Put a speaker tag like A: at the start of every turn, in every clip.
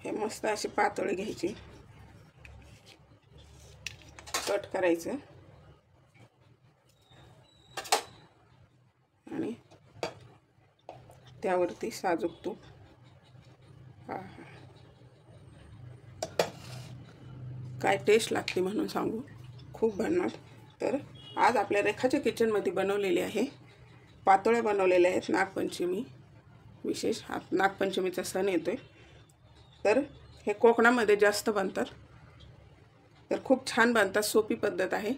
A: हे मस्त अशी पातळ घ्यायची, कट करायचं आणि त्यावरती साजूक तूप. काय टेस्ट लागते म्हणून सांगू, खूप भन्नाट. तर आज आपल्या रेखाच्या किचनमध्ये बनवलेले आहे, पातोळ्या बनवलेल्या आहेत. नागपंचमी विशेष, नागपंचमीचा सण येतोय, तर हे कोकणामध्ये जास्त बनतात. तर खूप छान बनतात, सोपी पद्धत आहे,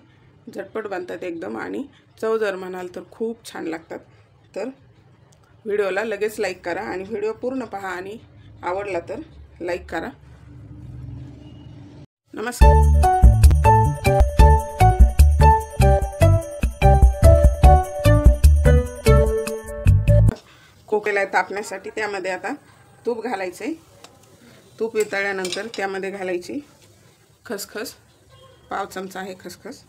A: झटपट बनतात एकदम, आणि चव जर म्हणाल तर खूप छान लागतात. तर व्हिडिओला लगेच लाईक करा आणि व्हिडिओ पूर्ण पहा, आणि आवडला तर लाईक करा. नमस्कार. कोकेला तापण्यासाठी त्यामध्ये आता तूप घालायचे. तूप वितळल्यानंतर त्यामध्ये घालायची खसखस, पाव चमचा आहे खसखस.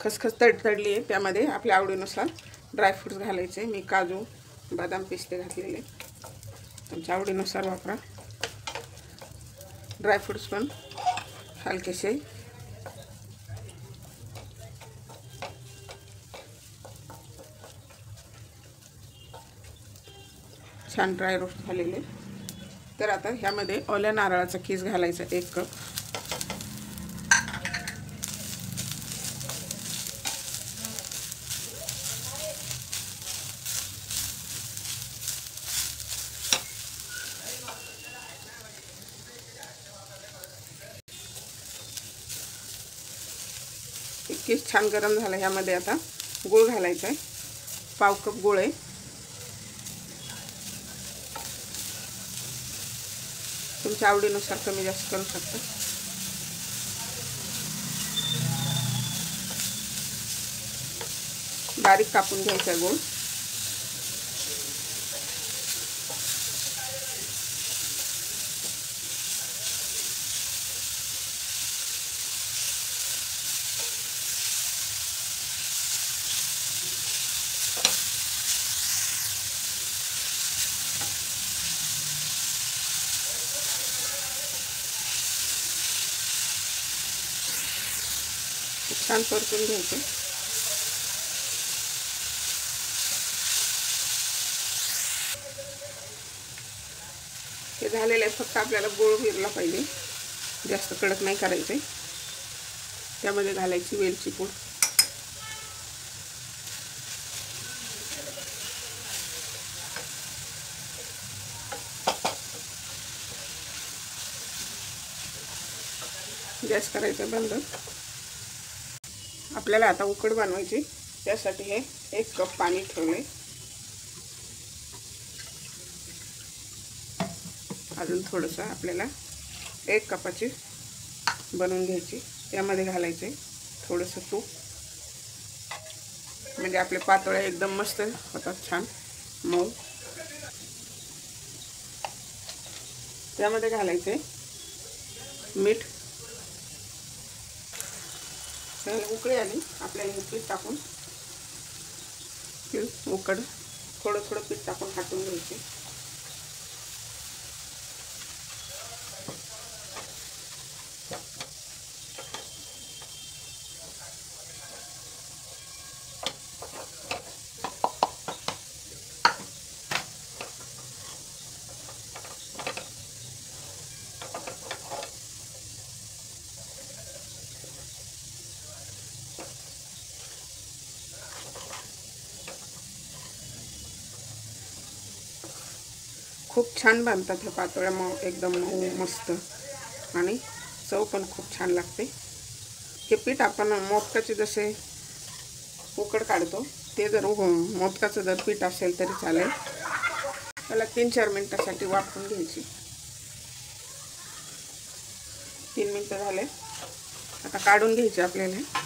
A: खसखस तडतडली आहे, त्यामध्ये आपल्या आवडीनुसार ड्रायफ्रूट्स घालायचे. मी काजू, बदाम, पिस्ते घातलेले, तुमच्या आवडीनुसार वापरा. ड्रायफ्रूट्स पण हलकेसे छान ड्राय रोस्ट झालेले. तर आता ह्यामध्ये ओल्या नारळाचा कीस घालायचा 1 कप. कीस छान गरम झाला. ह्यामध्ये आता गूळ घालायचा आहे, पाव कप गूळ आहे. तुमच्या आवडीनुसार कमी जास्त करू शकता. बारीक कापून घ्यायचा गूळ. छान परतून घ्यायचे. हे झालेलं आहे, फक्त आपल्याला गोळ विरला पाहिजे, जास्त कडक नाही करायचे. त्यामध्ये घालायची वेलची पूड, गॅस करायचा बंद. आपल्याला आता उकड बनवायची, त्यासाठी हे 1 कप पाणी ठेवले. अजून थोडंसं आपल्याला 1 कपाची बनवून घ्यायची. त्यामध्ये घालायचे थोडंसं तूप, म्हणजे आपले पातोळ्या एकदम मस्त होतात, छान मऊ. त्यामध्ये घालायचे मीठ. उकळी आली, आपल्याला पीठ टाकून उकड थोडं थोडं पीठ टाकून हाटून घ्यायचे. खूप छान बनतात हे पातोळ्या, मग एकदम मऊ मस्त, आणि चव पण खूप छान लागते. हे पीठ आपण मोदकाचे जसे उकड काढतो, ते जर मोदकाचं जर पीठ असेल तरी चालेल. त्याला 3-4 मिनिटासाठी वाफवून घ्यायची. 3 मिनिटं झाले, आता काढून घ्यायचे आपल्याला.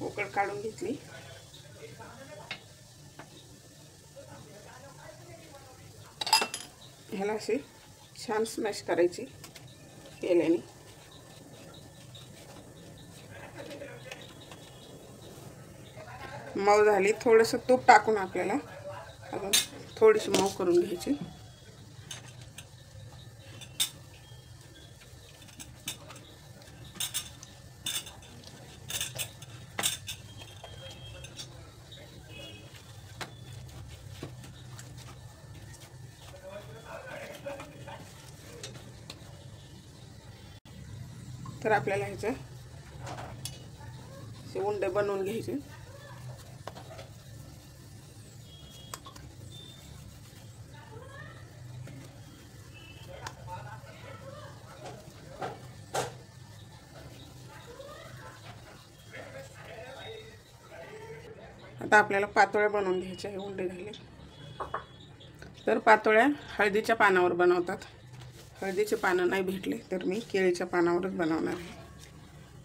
A: उकड काढून घेतली. ह्याला अशी छान स्मॅश करायची केल्याने. मऊ झाली. थोडंसं तूप टाकून आपल्याला अजून थोडीशी मऊ करून घ्यायची. तर आपल्याला ह्याचे उंडे बनवून घ्यायचे. आता आपल्याला पातोळ्या बनवून घ्यायच्या. हे उंडे झाले. तर पातोळ्या हळदीच्या पानावर बनवतात. हळदीचे पानं नाही भेटले तर मी केळीच्या पानावरच बनवणार आहे.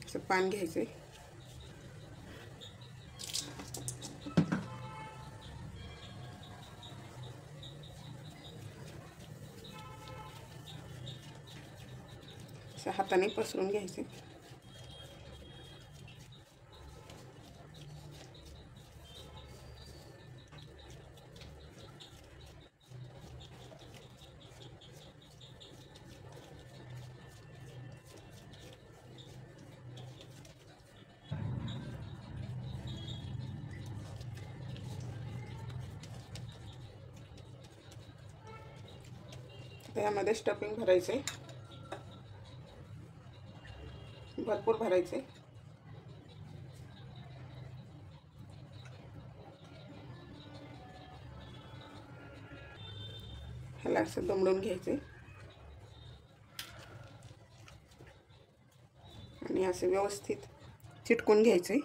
A: असं पान घ्यायचे. असं हाताने पसरून घ्यायचे. यामध्ये स्टफिंग भरायचे. भरपूर भरायचे. ह्याला असं दमडून घ्यायचे आणि असे व्यवस्थित चिटकून घ्यायचे.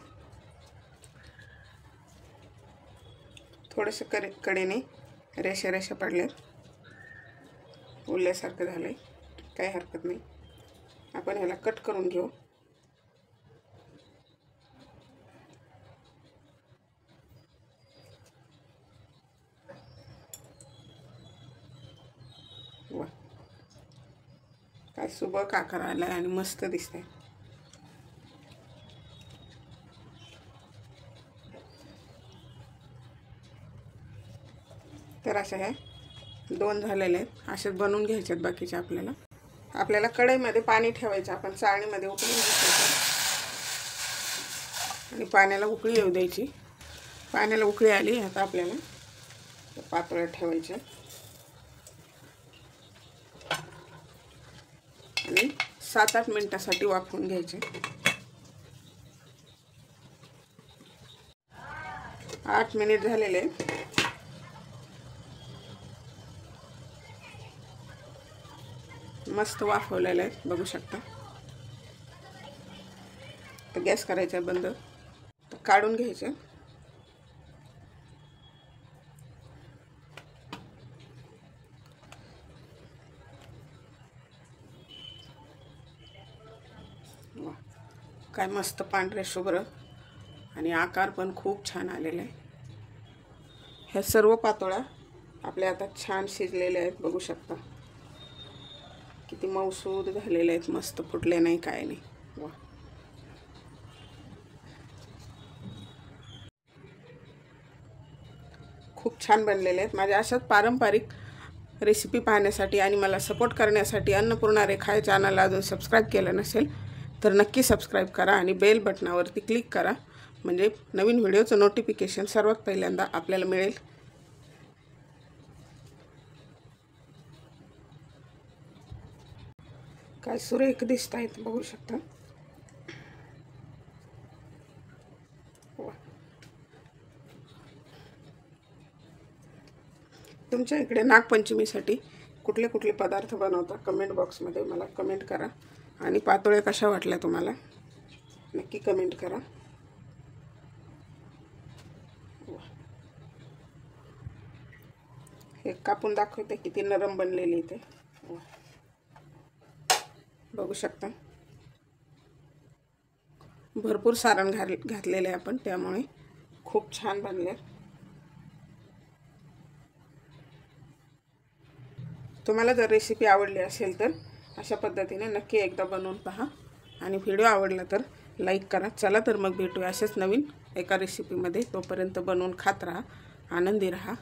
A: थोडेसे कडेने रेषा रेषा पडल्यात. उरल्यासारखं झालंय. काही हरकत नाही. आपण ह्याला कट करून घेऊ. वा, काय सुबक आकार आलाय आणि मस्त दिसतंय. तर अशा ह्या 2 झालेले आहेत. असेच बनवून घ्यायचे आहेत बाकीचे. आपल्याला कढईमध्ये पाणी ठेवायचं. आपण चाळणीमध्ये उकळी घ्यायची आणि पाण्याला उकळी येऊ द्यायची. पाण्याला उकळी आली. आता आपल्याला पातोळ्या ठेवायच्या आणि 7-8 मिनिटासाठी वाफवून घ्यायचे. 8 मिनिट झालेले. मस्त वाफवलेले आहेत. बघू शकता. तर गॅस करायचा बंद. काढून घ्यायचे. काय मस्त पांढरे शुभ्र आणि आकार पण खूप छान आलेला आहे. ह्या सर्व पातोळ्या आपल्या आता छान शिजलेल्या आहेत. बघू शकता किती मऊसूद झालेले आहेत. मस्त फुटले नाही, काय नाही. वा, खूप छान बनलेले आहेत. माझ्या अशाच पारंपरिक रेसिपी पाहण्यासाठी आणि मला सपोर्ट करण्यासाठी अन्नपूर्णा रेखा या चॅनलला अजून सबस्क्राईब केलं नसेल तर नक्की सबस्क्राईब करा आणि बेल बटनावरती क्लिक करा. म्हणजे नवीन व्हिडिओचं नोटिफिकेशन सर्वात पहिल्यांदा आपल्याला मिळेल. काय सुरेख दिसत आहेत. बघू शकता. तुमच्या इकडे नागपंचमीसाठी कुठले कुठले पदार्थ बनवता कमेंट बॉक्समध्ये मला कमेंट करा. आणि पातोळ्या कशा वाटल्या तुम्हाला नक्की कमेंट करा. हे कापून दाखवते किती नरम बनलेली इथे. बघू शकता. भरपूर सारण घातलेले आहे आपण, त्यामुळे खूप छान बनले. तुम्हाला जर रेसिपी आवडली असेल तर अशा पद्धतीने नक्की एकदा बनवून पहा आणि व्हिडिओ आवडला तर लाईक करा। चला तर मग भेटूया अशाच नवीन एका रेसिपीमध्ये। तोपर्यंत बनवून खात राहा, आनंदी राहा।